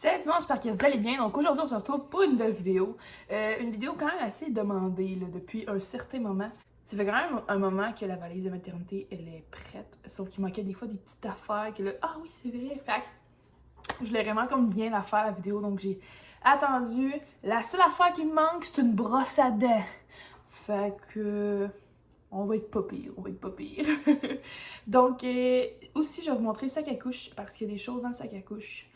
Salut tout le monde, j'espère que vous allez bien. Donc aujourd'hui, on se retrouve pour une nouvelle vidéo. Une vidéo quand même assez demandée là, depuis un certain moment. Ça fait quand même un moment que la valise de maternité, elle est prête. Sauf qu'il manquait des fois des petites affaires que là, ah oui, c'est vrai, fait que je voulais vraiment comme bien la faire la vidéo. Donc j'ai attendu. La seule affaire qui me manque, c'est une brosse à dents. Fait que... on va être pas pire, on va être pas pire. Donc, aussi, je vais vous montrer le sac à couche parce qu'il y a des choses dans le sac à couche.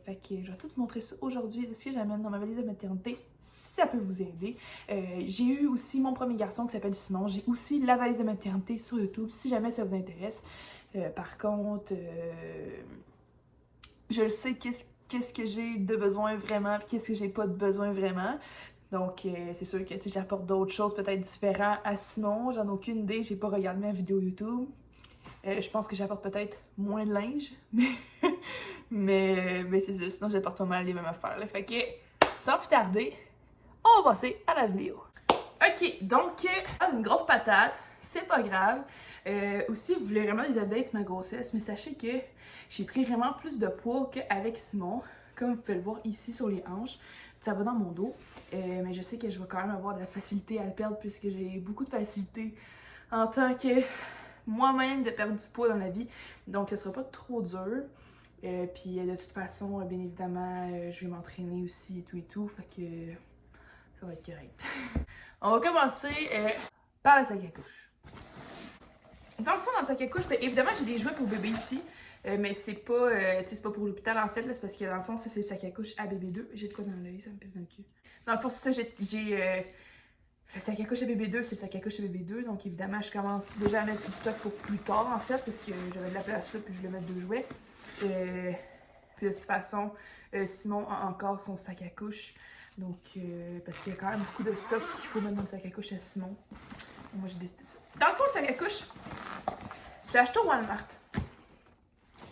Fait que je vais tout vous montrer ça aujourd'hui, de ce que j'amène dans ma valise de maternité, si ça peut vous aider. J'ai eu aussi mon premier garçon qui s'appelle Simon. J'ai aussi la valise de maternité sur YouTube, si jamais ça vous intéresse. Par contre, je le sais qu'est-ce que j'ai de besoin vraiment, qu'est-ce que j'ai pas de besoin vraiment. Donc, c'est sûr que j'apporte d'autres choses peut-être différentes à Simon. J'en ai aucune idée, j'ai pas regardé ma vidéo YouTube. Je pense que j'apporte peut-être moins de linge, mais c'est ça, sinon j'apporte pas mal les mêmes affaires. Là. Fait que, sans plus tarder, on va passer à la vidéo. Ok, donc, une grosse patate, c'est pas grave. Aussi, vous voulez vraiment des updates sur ma grossesse, mais sachez que j'ai pris vraiment plus de poids qu'avec Simon, comme vous pouvez le voir ici sur les hanches. Ça va dans mon dos, mais je sais que je vais quand même avoir de la facilité à le perdre puisque j'ai beaucoup de facilité en tant que moi-même de perdre du poids dans la vie. Donc, ce sera pas trop dur. Puis, de toute façon, bien évidemment, je vais m'entraîner aussi et tout. Fait que ça va être correct. On va commencer par le sac à couche. Dans le fond, dans le sac à couche, bien, évidemment, j'ai des jouets pour bébé ici. Mais c'est pas pour l'hôpital en fait, là, c'est parce que dans le fond, ça c'est le sac à couche à bébé 2. J'ai de quoi dans l'œil, ça me pèse dans le cul. Dans le fond, c'est ça, j'ai le sac à couche à bébé 2, c'est le sac à couche à bébé 2. Donc évidemment, je commence déjà à mettre du stock pour plus tard en fait, parce que j'avais de la place là, puis je voulais mettre 2 jouets. Puis de toute façon, Simon a encore son sac à couche. Donc, parce qu'il y a quand même beaucoup de stock qu'il faut mettre dans le sac à couche à Simon. Et moi, j'ai décidé ça. Dans le fond, le sac à couche, je l'ai acheté au Walmart.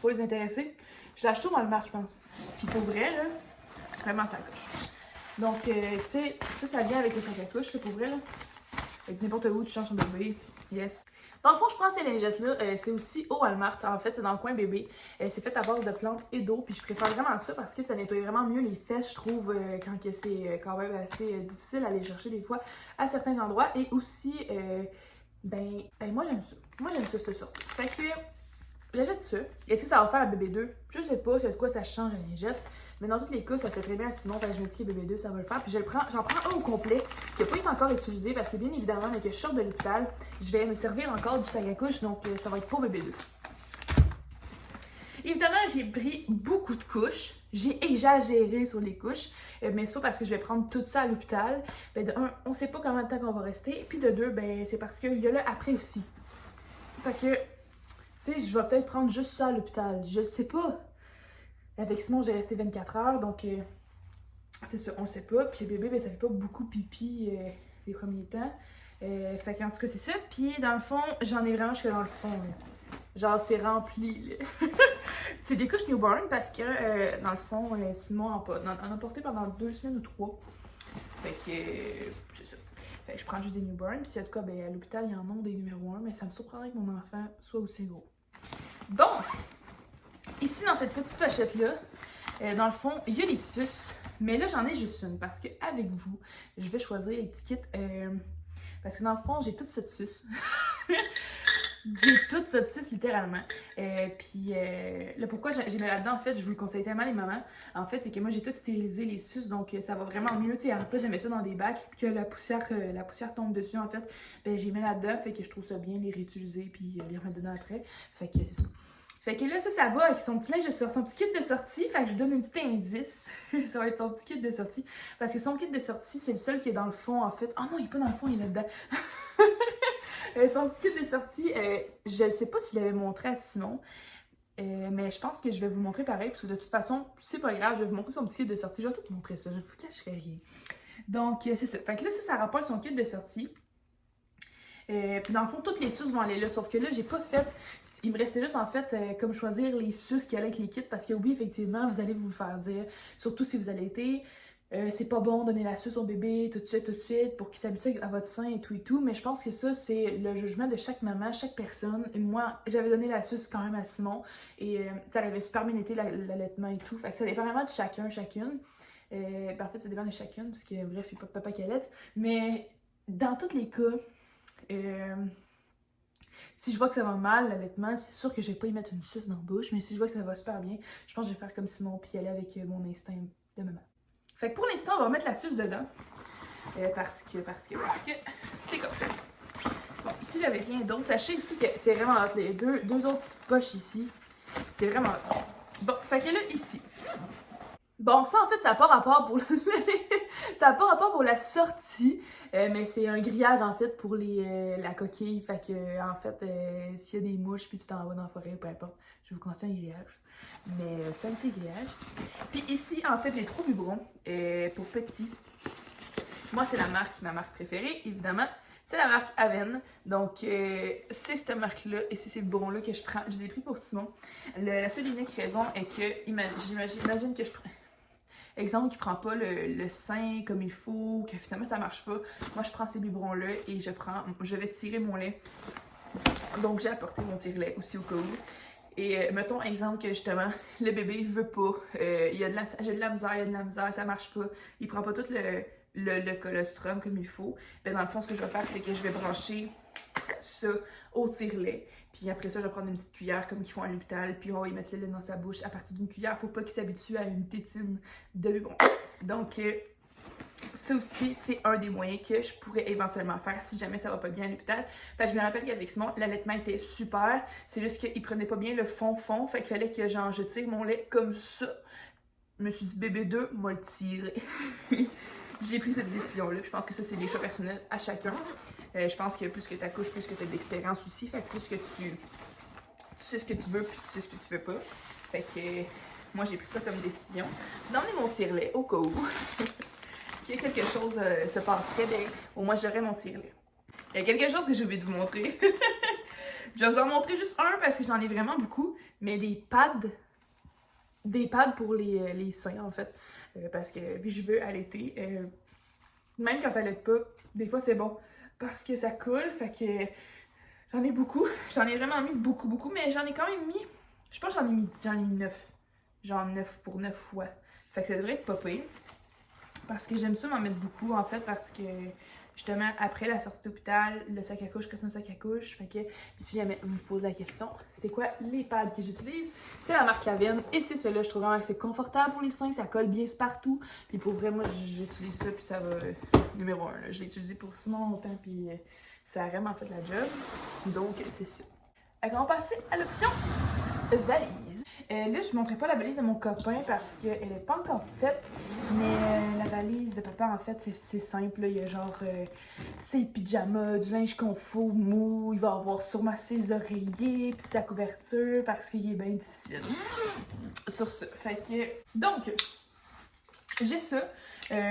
Pour les intéresser, je l'ai acheté au Walmart, je pense. Puis pour vrai, là, vraiment ça couche. Donc, tu sais, ça vient avec les sacs à couche, là, pour vrai, là. Avec n'importe où, tu changes ton bébé. Yes. Dans le fond, je prends ces lingettes-là. C'est aussi au Walmart. En fait, c'est dans le coin bébé. C'est fait à base de plantes et d'eau. Puis je préfère vraiment ça parce que ça nettoie vraiment mieux les fesses, je trouve, quand que c'est quand même assez difficile à aller chercher des fois à certains endroits. Et aussi, ben moi, j'aime ça. Moi, j'aime ça, cette sorte. Fait que... j'achète ça. Est-ce que ça va faire à bébé 2? Je sais pas, c'est de quoi ça change la lingette. Mais dans tous les cas, ça fait très bien à Simon. Fait que je me dis que bébé 2, ça va le faire. Puis j'en prends un au complet qui n'a pas été encore utilisé parce que bien évidemment, mais que je sors de l'hôpital, je vais me servir encore du sac à couche. Donc ça va être pour bébé 2. Évidemment, j'ai pris beaucoup de couches. J'ai exagéré sur les couches. Mais c'est pas parce que je vais prendre tout ça à l'hôpital. Ben de un, on sait pas combien de temps qu'on va rester. Puis de deux, ben c'est parce qu'il y a le après aussi. Fait que... tu sais, je vais peut-être prendre juste ça à l'hôpital. Je sais pas. Avec Simon, j'ai resté 24 heures, donc c'est ça, on sait pas. Puis le bébé, ben, ça fait pas beaucoup pipi les premiers temps. Fait qu'en tout cas, c'est ça. Puis dans le fond, j'en ai vraiment jusque dans le fond. Là. Genre, c'est rempli. C'est des couches newborn parce que dans le fond, Simon en a porté pendant 2 semaines ou 3. Fait que c'est ça. Fait que je prends juste des newborn. Puis en tout cas, ben, à l'hôpital, il y en a des numéros 1, mais ça me surprendrait que mon enfant soit aussi gros. Bon, ici dans cette petite pochette-là, dans le fond, il y a les suces, mais là j'en ai juste une parce qu'avec vous, je vais choisir l'étiquette parce que dans le fond, j'ai toute cette suce. J'ai toute cette suce littéralement. Puis là, pourquoi j'ai mis là-dedans, en fait, je vous le conseille tellement les mamans. En fait, c'est que moi j'ai tout stérilisé les suces, donc ça va vraiment mieux. Tu sais, à la place de mettre ça dans des bacs, puis que la poussière tombe dessus, en fait, ben j'ai mis là-dedans, fait que je trouve ça bien les réutiliser, puis les remettre dedans après. Fait que c'est ça. Fait que là, ça va avec son petit linge de sortie, son petit kit de sortie. Fait que je donne un petit indice. Ça va être son petit kit de sortie. Parce que son kit de sortie, c'est le seul qui est dans le fond, en fait. Oh non, il est pas dans le fond, il est là-dedans. Son petit kit de sortie, je ne sais pas s'il l'avait montré à Simon. Mais je pense que je vais vous montrer pareil. Parce que de toute façon, c'est pas grave, je vais vous montrer son petit kit de sortie. Je vais tout vous montrer ça, je vous cacherai rien. Donc, c'est ça. Fait que là, ça rapporte son kit de sortie. Puis dans le fond, toutes les suces vont aller là, sauf que là, j'ai pas fait... il me restait juste en fait comme choisir les suces qui allaient avec les kits, parce que oui, effectivement, vous allez vous le faire dire, surtout si vous allaitez, c'est pas bon de donner la suce au bébé tout de suite pour qu'il s'habitue à votre sein et tout, mais je pense que ça, c'est le jugement de chaque maman, chaque personne. Et moi, j'avais donné la suce quand même à Simon et ça avait super bien été l'allaitement et tout, fait que ça dépend vraiment de chacun, chacune. En fait, ça dépend de chacune, parce que bref, il n'y a pas de papa qui allaite, mais dans tous les cas, si je vois que ça va mal, l'allaitement, c'est sûr que je vais pas y mettre une suce dans la bouche, mais si je vois que ça va super bien, je pense que je vais faire comme Simon puis aller avec mon instinct de maman. Fait que pour l'instant, on va mettre la suce dedans. Parce que c'est comme ça. Bon, ici, j'avais rien d'autre. Sachez aussi que c'est vraiment hot. Les deux autres petites poches ici, c'est vraiment hot. Bon, fait que là, ici. Bon, ça, en fait, ça n'a pas rapport pour ça n'a pas rapport pour la sortie, mais c'est un grillage, en fait, pour la coquille. Fait que, en fait, s'il y a des mouches, puis tu t'en vas dans la forêt, peu importe, je vous conseille un grillage. Mais c'est un petit grillage. Puis ici, en fait, j'ai 3 biberons pour petits. Moi, c'est ma marque préférée, évidemment. C'est la marque Aven. Donc, c'est cette marque-là et c'est ces biberons-là que je prends. Je les ai pris pour Simon. La seule unique raison est que, j'imagine que je prends... Exemple, qui prend pas le sein comme il faut, que finalement ça marche pas. Moi, je prends ces biberons-là et je vais tirer mon lait. Donc, j'ai apporté mon tire-lait aussi au cas où. Et mettons, exemple, que justement, le bébé veut pas. J'ai de la misère, ça marche pas. Il prend pas tout le colostrum comme il faut. Ben, dans le fond, ce que je vais faire, c'est que je vais brancher ça au tire-lait. Puis après ça, je vais prendre une petite cuillère comme qu'ils font à l'hôpital, puis on va y mettre le lait dans sa bouche à partir d'une cuillère pour pas qu'il s'habitue à une tétine de biberon. Donc, ça aussi, c'est un des moyens que je pourrais éventuellement faire si jamais ça va pas bien à l'hôpital. Fait que je me rappelle qu'avec Simon, l'allaitement était super. C'est juste qu'il prenait pas bien le fond. Fait qu'il fallait que genre, je tire mon lait comme ça. Je me suis dit, bébé 2, moi le tirer. J'ai pris cette décision-là. Je pense que ça, c'est des choix personnels à chacun. Je pense que plus que tu accouches, plus que tu as de l'expérience aussi. Fait que plus que tu sais ce que tu veux, puis tu sais ce que tu veux pas. Fait que moi, j'ai pris ça comme décision d'emmener mon tire-lait au cas où. Si quelque chose se passerait, bien, au moins j'aurais mon tire-lait. Il y a quelque chose que j'ai oublié de vous montrer. Je vais vous en montrer juste un parce que j'en ai vraiment beaucoup. Mais des pads. Des pads pour les seins, en fait. Parce que vu que je veux allaiter, même quand t'allaites pas, des fois c'est bon. Parce que ça coule, fait que j'en ai beaucoup. J'en ai vraiment mis beaucoup, mais j'en ai quand même mis. Je pense que j'en ai mis 9. Genre 9 pour 9 fois. Fait que ça devrait être pas pire. Parce que j'aime ça m'en mettre beaucoup, en fait, parce que justement, après la sortie d'hôpital, le sac à couche, que c'est un sac à couche. Fait que, si jamais vous vous posez la question, c'est quoi les pads que j'utilise? C'est la marque Aven et c'est ceux-là, je trouve vraiment que c'est confortable pour les seins, ça colle bien partout. Puis pour vrai, moi, j'utilise ça, puis ça va numéro 1. Là. Je l'ai utilisé pour Simon longtemps, puis ça a vraiment fait la job. Donc, c'est ça. Alors, on va passer à l'option valise. Là, je ne montrerai pas la valise de mon copain parce qu'elle n'est pas encore faite. Mais la valise de papa, en fait, c'est simple. Là. Il y a genre ses pyjamas, du linge confort mou. Il va avoir sûrement ses oreillers puis sa couverture parce qu'il est bien difficile. Sur ça. Fait que... Donc, j'ai ça.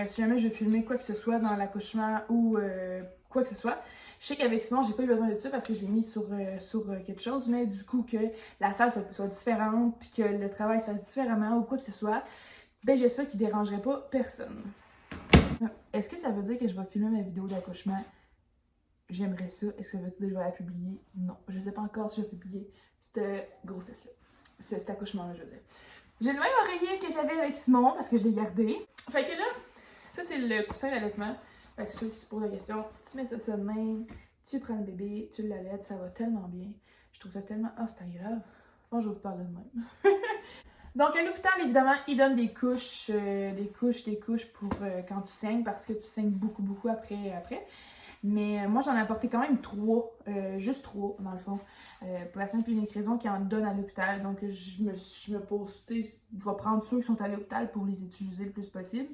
Si jamais je veux filmer quoi que ce soit dans l'accouchement ou quoi que ce soit. Je sais qu'avec Simon, j'ai pas eu besoin de ça parce que je l'ai mis sur quelque chose, mais du coup que la salle soit différente puis que le travail se fasse différemment ou quoi que ce soit, ben j'ai ça qui dérangerait pas personne. Est-ce que ça veut dire que je vais filmer ma vidéo d'accouchement? J'aimerais ça. Est-ce que ça veut dire que je vais la publier? Non. Je sais pas encore si je vais publier cette grossesse-là. Cet accouchement-là, je veux dire. J'ai le même oreiller que j'avais avec Simon parce que je l'ai gardé. Fait que là, ça c'est le coussin d'allaitement. Fait que ceux qui se posent la question, tu mets ça de même, tu prends le bébé, tu l'allaites, ça va tellement bien. Je trouve ça tellement... Ah, c'est grave. Bon, je vais vous parler de même. Donc, à l'hôpital, évidemment, ils donnent des couches pour quand tu saignes, parce que tu saignes beaucoup après. Mais moi, j'en ai apporté quand même 3, juste 3, dans le fond, pour la simple et unique raison qu'ils en donnent à l'hôpital. Donc, je me pose, tu sais, je vais prendre ceux qui sont à l'hôpital pour les utiliser le plus possible.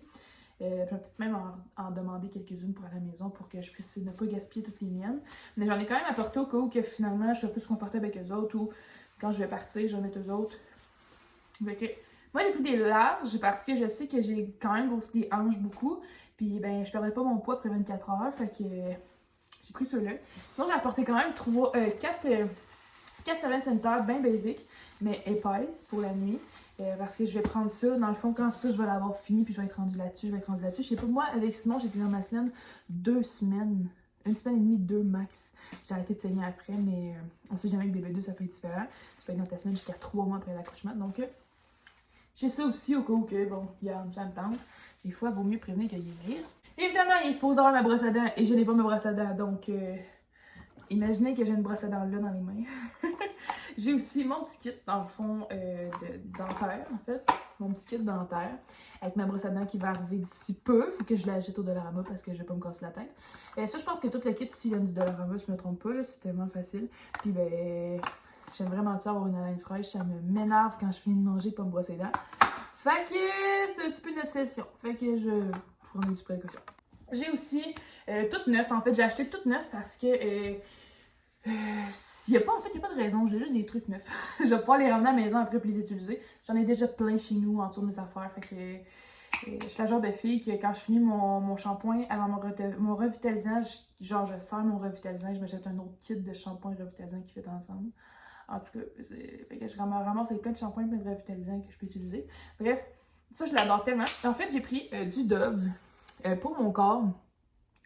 Je vais peut-être même en demander quelques-unes pour à la maison pour que je puisse ne pas gaspiller toutes les miennes. Mais j'en ai quand même apporté au cas où que finalement je sois plus confortable avec eux autres ou quand je vais partir, je vais mettre eux autres. Okay. Moi j'ai pris des larges parce que je sais que j'ai quand même grossi les hanches beaucoup. Puis ben je perdrai pas mon poids après 24 heures. Fait que j'ai pris ceux-là. Donc j'ai apporté quand même 4 serviettes sanitaires bien basiques, mais épaisses pour la nuit. Parce que je vais prendre ça. Dans le fond, quand ça, je vais l'avoir fini, puis je vais être rendue là-dessus, Je sais pas, moi, avec Simon, j'ai tenu dans ma semaine 2 semaines. 1 semaine et demie, 2 max. J'ai arrêté de saigner après, mais on sait jamais que bébé 2, ça peut être différent. Tu peux être dans ta semaine jusqu'à 3 mois après l'accouchement. Donc, j'ai ça aussi au cas où que, bon, regarde, ça me tente. Des fois, il vaut mieux prévenir que guérir. Évidemment, il est supposé avoir ma brosse à dents et je n'ai pas ma brosse à dents, donc imaginez que j'ai une brosse à dents là dans les mains. J'ai aussi mon petit kit, dans le fond, de dentaire, en fait. Mon petit kit dentaire, avec ma brosse à dents qui va arriver d'ici peu. Faut que je l'achète au Dollarama parce que je vais pas me casser la tête. Ça, je pense que tout le kit ici vient du Dollarama, je me trompe pas, là, c'est tellement facile. Puis, ben, j'aime vraiment ça, avoir une haleine fraîche. Ça m'énerve quand je finis de manger et pas me brosser les dents. Fait que c'est un petit peu une obsession. Fait que je prends des petites précautions. J'ai aussi tout neuf. En fait, j'ai acheté tout neuf parce que il n'y a pas de raison. J'ai juste des trucs neufs. Je vais pouvoir les ramener à la maison après pour les utiliser. J'en ai déjà plein chez nous en dessous de mes affaires. Fait que je suis la genre de fille que quand je finis mon shampoing avant mon revitalisant, je sers mon revitalisant et je m'achète un autre kit de shampoing et revitalisant qui fait ensemble. En tout cas, fait que je ramasse avec plein de shampoings et plein de revitalisants que je peux utiliser. Bref, ça, je l'adore tellement. En fait, j'ai pris du Dove pour mon corps,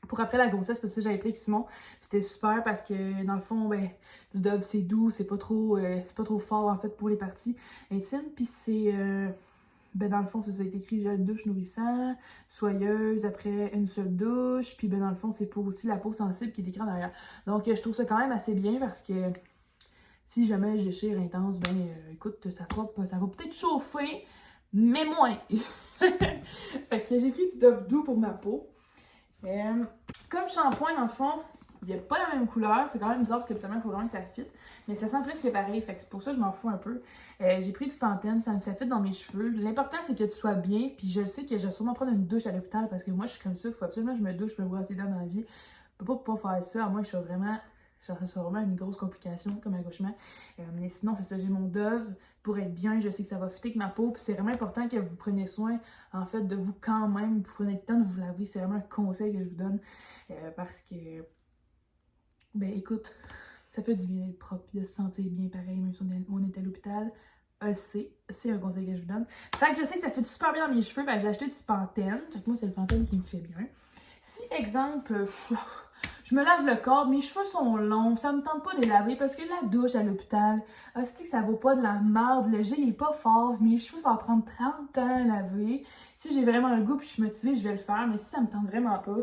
pour après la grossesse, parce que j'avais pris avec Simon. C'était super parce que, dans le fond, ben, du Dove, c'est doux, c'est pas trop fort, en fait, pour les parties intimes. Puis c'est... ben dans le fond, ça a été écrit gel douche nourrissant, soyeuse après une seule douche. Puis ben dans le fond, c'est pour aussi la peau sensible qui est écrit en arrière. Donc je trouve ça quand même assez bien parce que si jamais je déchire intense, ben écoute, ça va peut-être chauffer, mais moins. Fait que j'ai pris du Dove doux pour ma peau. Comme shampoing, dans le fond, il n'y a pas la même couleur. C'est quand même bizarre parce que habituellement, il faut vraiment que ça fit. Mais ça sent presque pareil. Fait que c'est pour ça que je m'en fous un peu. J'ai pris du Pantene, ça fit dans mes cheveux. L'important, c'est que tu sois bien. Puis je sais que je vais sûrement prendre une douche à l'hôpital parce que moi, je suis comme ça. Il faut absolument que je me douche, je me brosse les dents dans la vie. Je peux pas faire ça, à moins que je sois vraiment... Genre, ça soit vraiment une grosse complication comme accouchement. Mais sinon, c'est ça, j'ai mon Dove pour être bien. Je sais que ça va fitter avec ma peau. Puis c'est vraiment important que vous preniez soin, en fait, de vous quand même. Vous prenez le temps de vous laver. C'est vraiment un conseil que je vous donne. Parce que, ben écoute, ça fait du bien d'être propre et de se sentir bien pareil, même si on est à l'hôpital. C'est un conseil que je vous donne. Fait que je sais que ça fait super bien dans mes cheveux. Ben, j'ai acheté du Pantene. Fait que moi, c'est le Pantene qui me fait bien. Si, exemple... je me lave le corps, mes cheveux sont longs, ça me tente pas de les laver parce que la douche à l'hôpital, c'est que ça vaut pas de la merde, le gel est pas fort, mes cheveux ça va prendre 30 ans à laver. Si j'ai vraiment le goût et je suis motivée, je vais le faire, mais si ça me tente vraiment pas,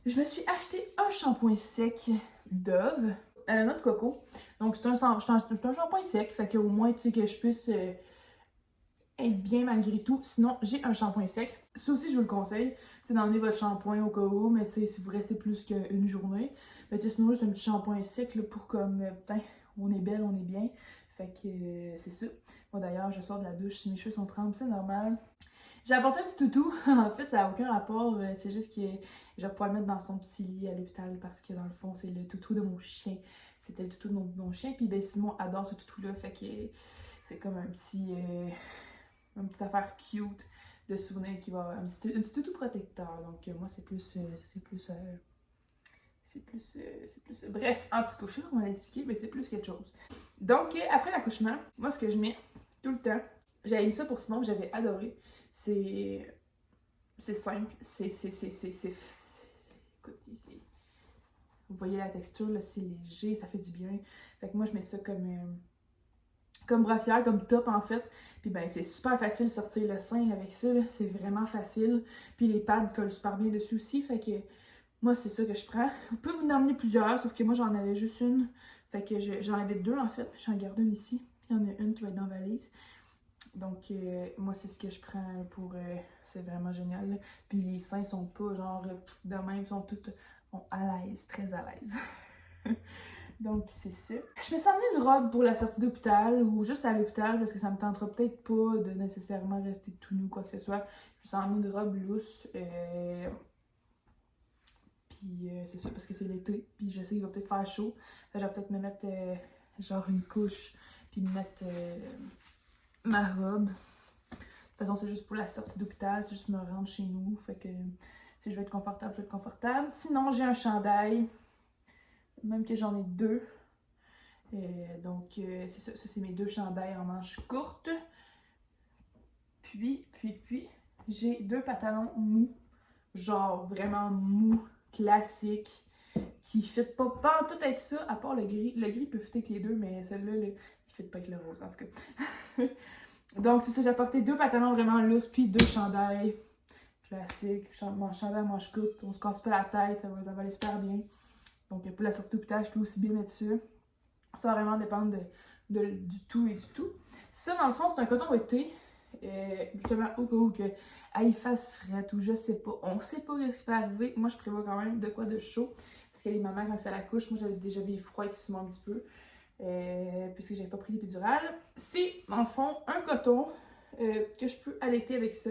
je me suis acheté un shampoing sec Dove à la noix de coco. Donc c'est un shampoing sec, fait qu'au moins tu sais que je puisse être bien malgré tout. Sinon, j'ai un shampoing sec. Ça aussi, je vous le conseille. C'est d'emmener votre shampoing au cas où, mais tu sais, si vous restez plus qu'une journée. Mais tu sais, sinon, juste un petit shampoing sec là, pour comme, putain, on est belle, on est bien. Fait que c'est ça. Moi d'ailleurs, je sors de la douche, si mes cheveux sont trempés, c'est normal. J'ai apporté un petit toutou. En fait, ça n'a aucun rapport. C'est juste que je vais pouvoir le mettre dans son petit lit à l'hôpital parce que dans le fond, c'est le toutou de mon chien. C'était le toutou de mon chien. Puis ben, Simon adore ce toutou-là. Fait que c'est comme un petit... une petite affaire cute de souvenir qui va... Un petit toutou protecteur. Donc moi, c'est plus... Bref, en tout cas, je sais pas comment l'expliquer, mais c'est plus quelque chose. Donc, après l'accouchement, moi, ce que je mets tout le temps, j'avais mis ça pour Simon, que j'avais adoré. C'est simple. Écoute, vous voyez la texture, là, c'est léger, ça fait du bien. Fait que moi, je mets ça comme brassière, comme top en fait. Puis ben c'est super facile de sortir le sein avec ça, c'est vraiment facile. Puis les pads collent super bien dessus aussi, fait que moi c'est ça que je prends. Vous pouvez vous en emmener plusieurs, sauf que moi j'en avais juste une. Fait que j'en avais 2 en fait, j'en garde une ici, puis il y en a une qui va être dans la valise. Donc moi c'est ce que je prends pour... c'est vraiment génial. Là. Puis les seins sont pas genre de même, ils sont toutes à l'aise, très à l'aise. Donc, c'est ça. Je me suis emmené une robe pour la sortie d'hôpital ou juste à l'hôpital parce que ça me tentera peut-être pas de nécessairement rester tout nu ou quoi que ce soit. Je me suis emmené une robe lousse. Puis c'est ça parce que c'est l'été. Puis je sais qu'il va peut-être faire chaud. Je vais peut-être me mettre genre une couche puis me mettre ma robe. De toute façon, c'est juste pour la sortie d'hôpital. C'est juste me rendre chez nous. Fait que si je vais être confortable, je vais être confortable. Sinon, j'ai un chandail. Même que j'en ai 2. Donc, c'est ça. Ça, c'est mes 2 chandails en manches courtes. Puis, j'ai 2 pantalons mous, genre vraiment mous, classiques, qui ne fit pas en tout avec ça, à part le gris. Le gris peut fitter avec les deux, mais celui-là, il ne fit pas avec le rose, en tout cas. Donc, c'est ça, j'ai apporté 2 pantalons vraiment lousses, puis 2 chandails classiques. Chandail manche courte, on se casse pas la tête, ça va aller super bien. Donc, pour la sortie d'hôpital, je peux aussi bien mettre ça. Ça va vraiment dépendre du tout et du tout. Ça, dans le fond, c'est un coton ouetté. Justement, au cas où il fasse fret ou je sais pas. On sait pas ce qui peut arriver. Moi, je prévois quand même de quoi de chaud. Parce que les mamans, quand c'est à la couche, moi, j'avais déjà vu froid avec Simon un petit peu. Puisque j'avais pas pris l'épidurale. C'est, dans le fond, un coton que je peux allaiter avec ça.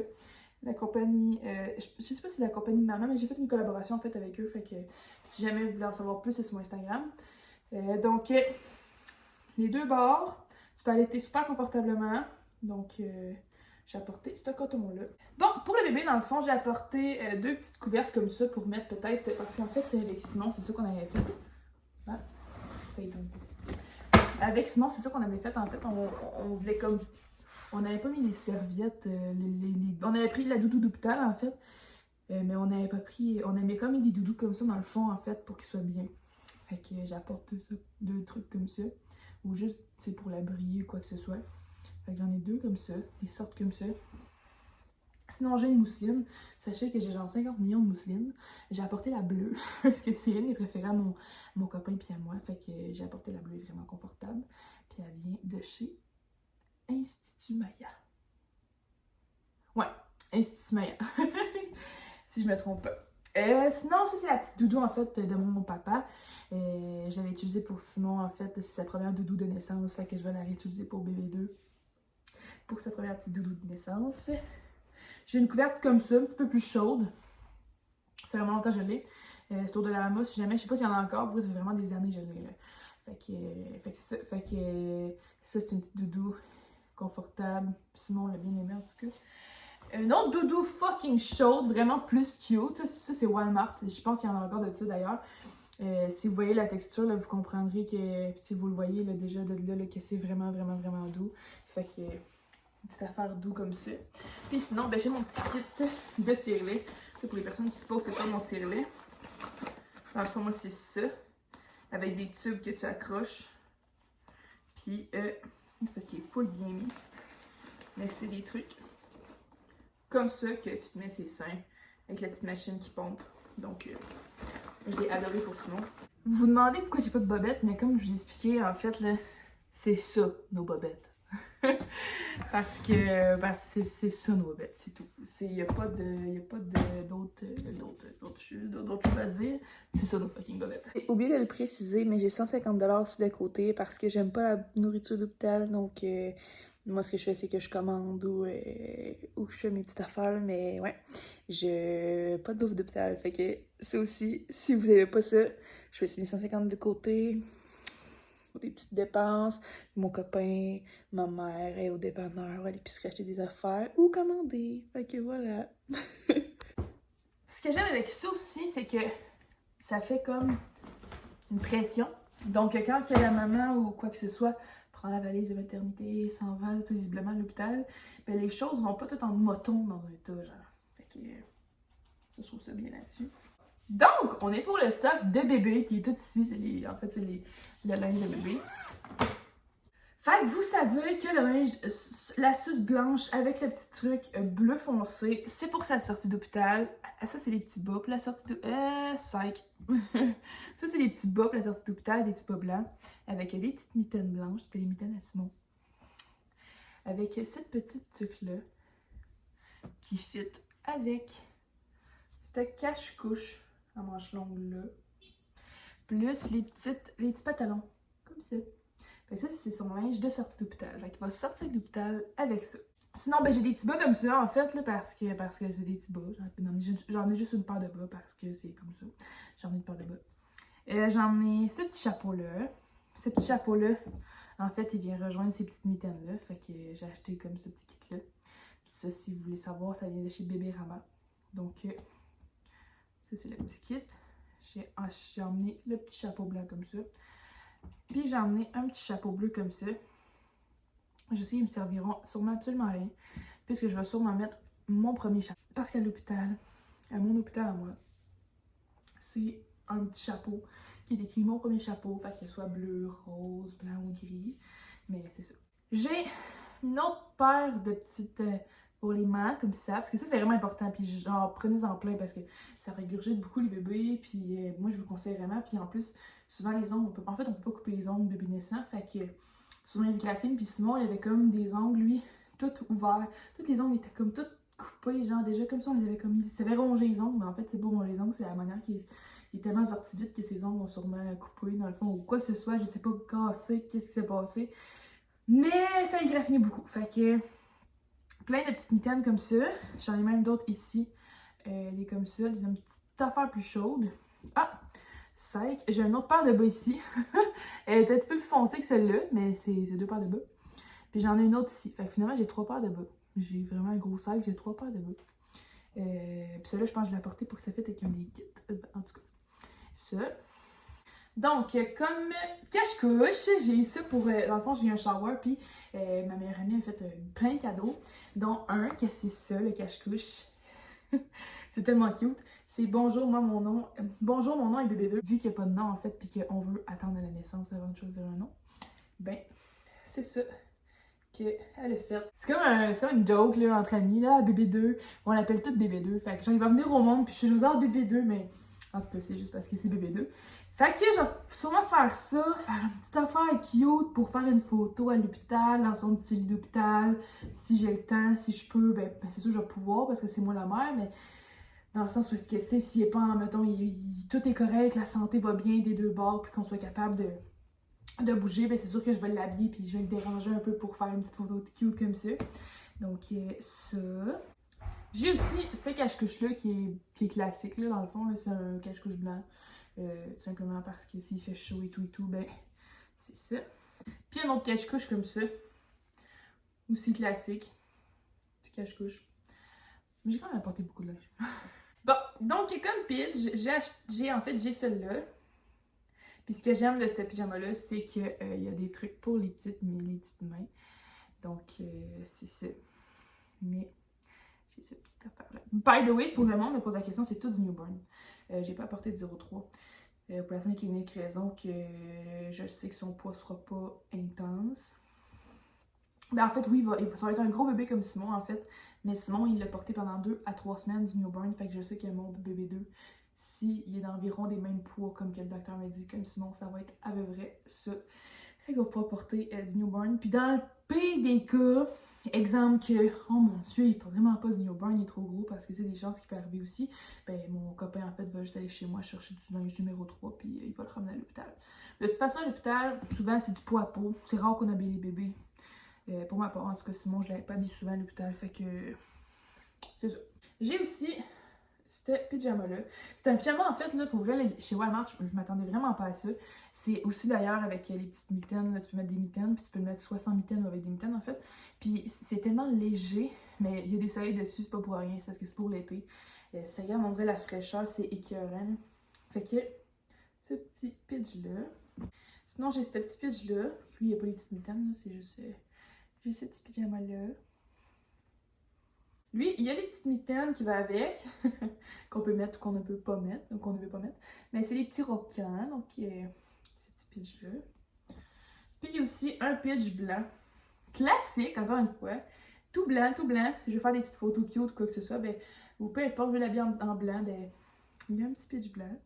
La compagnie, je sais pas si c'est la compagnie Maman, mais j'ai fait une collaboration en fait avec eux. Fait que si jamais vous voulez en savoir plus, c'est sur mon Instagram. Donc, les 2 bords, tu peux allaiter super confortablement. Donc, j'ai apporté ce coton-là. Bon, pour le bébé, dans le fond, j'ai apporté 2 petites couvertes comme ça pour mettre peut-être. Parce qu'en fait, avec Simon, c'est ça qu'on avait fait. Ah, ça y est, avec Simon, c'est ça qu'on avait fait. En fait, on voulait comme. On n'avait pas mis les serviettes. On avait pris la doudou d'hôpital, en fait. Mais on n'avait pas pris. On avait comme mis des doudous comme ça dans le fond, en fait, pour qu'ils soient bien. Fait que j'apporte 2 trucs comme ça. Ou juste, c'est pour la briller ou quoi que ce soit. Fait que j'en ai 2 comme ça. Des sortes comme ça. Sinon, j'ai une mousseline. Sachez que j'ai genre 50 millions de mousselines. J'ai apporté la bleue. Parce que c'est une des préférées à mon copain puis à moi. Fait que j'ai apporté la bleue, elle est vraiment confortable. Puis elle vient de chez Institut Maya. Ouais, Institut Maya. Si je me trompe pas. Sinon, ça c'est la petite doudou en fait de mon papa. Je l'avais utilisée pour Simon en fait, c'est sa première doudou de naissance, fait que je vais la réutiliser pour bébé 2 pour sa première petite doudou de naissance. J'ai une couverte comme ça, un petit peu plus chaude. Ça fait vraiment longtemps que je l'ai. C'est au Dollarama, si jamais, je sais pas s'il y en a encore, ça fait vraiment des années que je l'ai là. Fait que c'est ça. Fait que ça c'est une petite doudou confortable. Simon l'a bien aimé en tout cas. Une autre doudou fucking chaude, vraiment plus cute. Ça, c'est Walmart. Je pense qu'il y en a encore de ça d'ailleurs. Si vous voyez la texture, là, vous comprendrez que, si vous le voyez là, déjà de là, que c'est vraiment, vraiment, vraiment doux. Fait que, une petite affaire doux comme ça. Puis sinon, ben, j'ai mon petit kit de tire-lait. Pour les personnes qui se posent, c'est pas mon tire-lait. Dans le fond, moi, c'est ça. Avec des tubes que tu accroches. Puis, c'est parce qu'il est full bien mis. Mais c'est des trucs comme ça que tu te mets ses seins avec la petite machine qui pompe. Donc, je l'ai adoré pour Simon. Vous vous demandez pourquoi j'ai pas de bobettes, mais comme je vous ai expliqué, en fait, là, c'est ça, nos bobettes. parce que c'est ça, nos bobettes, c'est tout. Il n'y a pas d'autres choses à dire. C'est ça, nos fucking bobettes. J'ai oublié de le préciser, mais j'ai 150$ sur le côté parce que j'aime pas la nourriture d'hôpital, donc... moi, ce que je fais, c'est que je commande ou je fais mes petites affaires, mais ouais, pas de bouffe d'hôpital. Fait que ça aussi, si vous n'avez pas ça, je fais mes 150 de côté pour des petites dépenses. Mon copain, ma mère est au dépanneur, à l'épicerie acheter des affaires ou commander. Fait que voilà. Ce que j'aime avec ça aussi, c'est que ça fait comme une pression. Donc, quand il y a la maman ou quoi que ce soit prend la valise de maternité, s'en va paisiblement à l'hôpital, ben les choses vont pas tout en moton dans un tas, genre. Fait que ça, je trouve ça bien là-dessus. Donc, on est pour le stock de bébé qui est tout ici. En fait, c'est le linge de bébé. Fait que vous savez que le linge, la suce blanche avec le petit truc bleu foncé, c'est pour sa sortie d'hôpital. Ça, c'est les petits bas pour la sortie d'hôpital. Psych. Ça, c'est les petits bas pour la sortie d'hôpital, des petits bas blancs. Avec des petites mitaines blanches. C'était les mitaines à Simon. Avec cette petite tuque-là qui fit avec cette cache-couche à manches longues-là. Plus les petits pantalons. Comme ça. Fait que ça, c'est son linge de sortie d'hôpital. Fait qu'il va sortir de l'hôpital avec ça. Sinon, ben j'ai des petits bas comme ça, en fait, là, parce que c'est des petits bas. J'en ai juste une paire de bas parce que c'est comme ça. J'en ai une paire de bas. J'en ai ce petit chapeau-là. Ce petit chapeau-là, en fait, il vient rejoindre ces petites mitaines-là. Fait que j'ai acheté comme ce petit kit-là. Puis ça, si vous voulez savoir, ça vient de chez Bébé Rama. Donc, ça, c'est le petit kit. J'ai emmené le petit chapeau blanc comme ça. Puis j'ai emmené un petit chapeau bleu comme ça. Je sais, ils me serviront sûrement absolument rien. puisque je vais sûrement mettre mon premier chapeau. Parce qu'à l'hôpital, à mon hôpital à moi, c'est un petit chapeau qui est écrit mon premier chapeau, fait qu'il soit bleu, rose, blanc ou gris. Mais c'est ça. J'ai une autre paire de petites pour les mains, comme ça, parce que ça c'est vraiment important. Puis genre, prenez-en plein parce que ça régurgite beaucoup les bébés. Puis moi je vous conseille vraiment. Puis en plus, souvent les ongles, on peut pas couper les ongles bébé naissant. Fait que souvent ils se graffinent. Puis Simon il avait comme des ongles, lui, tout ouverts. Tous les ongles étaient comme tout coupés, genre déjà comme ça, on les avait comme. Il s'avait rongé les ongles, mais en fait c'est bon, les ongles, c'est la manière qu'il est tellement sorti vite que ses ongles ont sûrement coupé dans le fond ou quoi que ce soit, je sais pas, cassé, qu'est-ce qui s'est passé. Mais ça y graffinait beaucoup. Fait que plein de petites mitaines comme ça. J'en ai même d'autres ici. Des comme ça, des petites affaires plus chaudes. Ah! Sec. J'ai une autre paire de bas ici. Elle est un petit peu plus foncée que celle-là, mais c'est deux paires de bas. Puis j'en ai une autre ici. Fait que finalement, j'ai 3 paires de bas. J'ai vraiment un gros sac, j'ai 3 paires de bas. Puis celle-là, je pense que je l'ai apporté pour que ça fitte avec un des kits. En tout cas, ça. Donc, comme cache-couche, j'ai eu ça pour... dans le fond, j'ai eu un shower, puis ma meilleure amie a fait plein de cadeaux, dont un, que c'est ça, le cache-couche. C'est tellement cute. C'est bonjour, moi, mon nom. Bonjour, mon nom est bébé 2. Vu qu'il n'y a pas de nom, en fait, puis qu'on veut attendre à la naissance avant de choisir un nom, ben, c'est ça qu'elle a fait. C'est comme une joke, là, entre amis, là, bébé 2. On l'appelle tout bébé 2. Fait que genre, il va venir au monde, puis je suis juste, bébé 2, mais en tout cas, c'est juste parce que c'est bébé 2. Fait que je vais sûrement faire ça, faire une petite affaire cute pour faire une photo à l'hôpital, dans son petit lit d'hôpital. Si j'ai le temps, si je peux, ben c'est sûr que je vais pouvoir parce que c'est moi la mère, mais dans le sens où est-ce que c'est, s'il est pas en, mettons, tout est correct, la santé va bien des deux bords, puis qu'on soit capable de bouger, ben c'est sûr que je vais l'habiller, puis je vais le déranger un peu pour faire une petite photo cute comme ça. Donc ça. J'ai aussi ce cache-couche-là qui est classique, là, dans le fond, c'est un cache-couche blanc. Tout simplement parce que s'il fait chaud et tout, ben c'est ça. Puis un autre cache-couche comme ça, aussi classique, petit cache-couche. Mais j'ai quand même apporté beaucoup de linge. Bon, donc comme pitch, j'ai celle-là. Puis ce que j'aime de ce pyjama-là, c'est qu'il y a des trucs pour les petites mains. Donc c'est ça. Mais j'ai cette petite affaire-là. By the way, pour le monde me pose la question, c'est tout du newborn. J'ai pas apporté de 0,3. Pour la simple et unique raison que je sais que son poids sera pas intense. Ben en fait, oui, ça va être un gros bébé comme Simon, en fait. Mais Simon, il l'a porté pendant 2 à 3 semaines du newborn. Fait que je sais que mon bébé 2, s'il est d'environ des mêmes poids comme que le docteur m'a dit, comme Simon, ça va être à peu près ça. Fait qu'on va pouvoir porter du newborn. Puis dans le pire des cas, exemple que, oh mon Dieu, il porte vraiment pas du newborn, il est trop gros parce que c'est des chances qui peuvent arriver aussi. Ben mon copain en fait va juste aller chez moi chercher du linge numéro 3 puis il va le ramener à l'hôpital. De toute façon, à l'hôpital, souvent c'est du poids à peau. C'est rare qu'on habille les bébés. Pour ma part, en tout cas, Simon, je l'avais pas habillé souvent à l'hôpital, fait que c'est ça. J'ai aussi ce pyjama-là. C'est un pyjama, en fait, là, pour vrai, chez Walmart, je m'attendais vraiment pas à ça. C'est aussi d'ailleurs avec les petites mitaines, là, tu peux mettre des mitaines, puis tu peux mettre 60 mitaines avec des mitaines, en fait. Puis c'est tellement léger, mais il y a des soleils dessus, c'est pas pour rien, c'est parce que c'est pour l'été. Ça garde, on dirait la fraîcheur, c'est écœurant. Fait que, ce petit pitch-là. Sinon, j'ai ce petit pitch-là. Lui, il n'y a pas les petites mitaines, c'est juste... j'ai ce petit pyjama-là. Lui, il y a les petites mitaines qui vont avec, qu'on peut mettre ou qu'on ne peut pas mettre, donc on ne veut pas mettre. Mais c'est les petits roquins, donc ce petit pitch-là. Puis il y a aussi un pitch blanc. Classique, encore une fois. Tout blanc, tout blanc. Si je veux faire des petites photos cute ou quoi que ce soit, ben, ou peu importe, je veux l'habiller en blanc, ben, il y a un petit pitch blanc.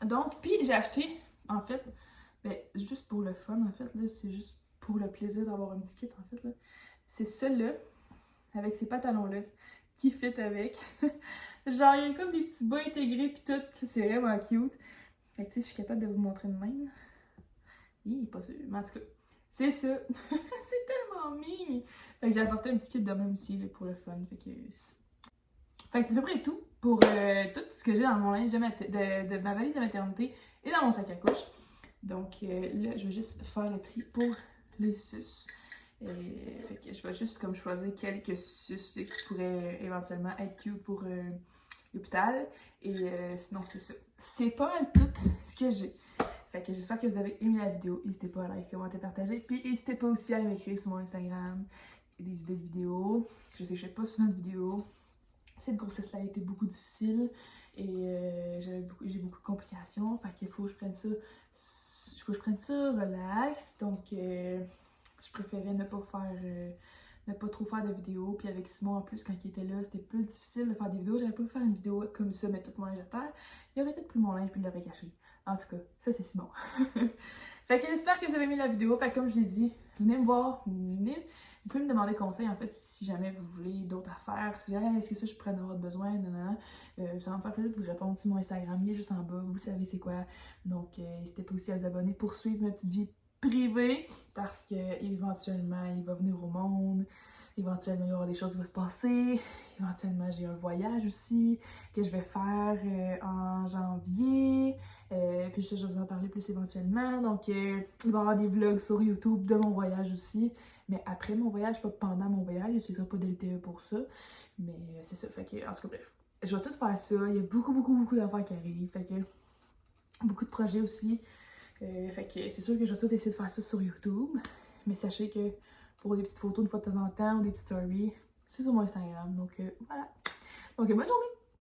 Donc, puis j'ai acheté, en fait, ben, juste pour le fun, en fait, là, c'est juste pour le plaisir d'avoir un petit kit, en fait, là. C'est celui-là, avec ces pantalons-là, qui fit avec. Genre, il y a comme des petits bas intégrés pis tout, c'est vraiment cute. Fait que tu sais, je suis capable de vous montrer de même. Il est pas sûr, mais en tout cas, c'est ça. C'est tellement mignon. Fait que j'ai apporté un petit kit de même aussi, là, pour le fun. Fait que c'est à peu près tout pour tout ce que j'ai dans mon linge de ma valise de maternité et dans mon sac à couche. Donc là, je vais juste faire le tri pour les suces. Fait que je vais juste comme choisir quelques suces qui pourraient éventuellement être cute pour l'hôpital. Et sinon, c'est ça. C'est pas mal tout ce que j'ai. Fait que j'espère que vous avez aimé la vidéo. N'hésitez pas à liker, commenter, partager. Puis n'hésitez pas aussi à m'écrire sur mon Instagram. des idées de vidéos. Je sais que je fais pas souvent de vidéos. Cette grossesse-là a été beaucoup difficile et j'ai beaucoup de complications. Fait qu'il faut que je prenne ça relax. Donc, je préférais ne pas trop faire de vidéos. Puis avec Simon, en plus, quand il était là, c'était plus difficile de faire des vidéos. J'aurais pas pu faire une vidéo comme ça, mettre tout mon linge à terre. Il aurait peut-être pris mon linge puis il l'aurait caché. En tout cas, ça c'est Simon. Fait que j'espère que vous avez aimé la vidéo. Fait que comme je l'ai dit, venez me voir. Vous pouvez me demander conseil en fait si jamais vous voulez d'autres affaires. Si hey, est-ce que ça je pourrais en avoir besoin, ça va me faire plaisir de vous répondre. Si mon Instagram il est juste en bas, vous savez c'est quoi. Donc n'hésitez pas aussi à vous abonner pour suivre ma petite vie privée parce que éventuellement il va venir au monde. Éventuellement, il va y avoir des choses qui vont se passer. Éventuellement, j'ai un voyage aussi que je vais faire en janvier. Puis ça, je vais vous en parler plus éventuellement. Donc, il va y avoir des vlogs sur YouTube de mon voyage aussi. Mais après mon voyage, pas pendant mon voyage. Je ne serai pas d'LTE pour ça. Mais c'est ça. Fait que, en tout cas, bref. Je vais tout faire ça. Il y a beaucoup d'affaires qui arrivent. Fait que, beaucoup de projets aussi. Fait que c'est sûr que je vais tout essayer de faire ça sur YouTube. Mais sachez que pour des petites photos une fois de temps en temps ou des petites stories, c'est sur mon Instagram. Donc voilà. Donc bonne journée!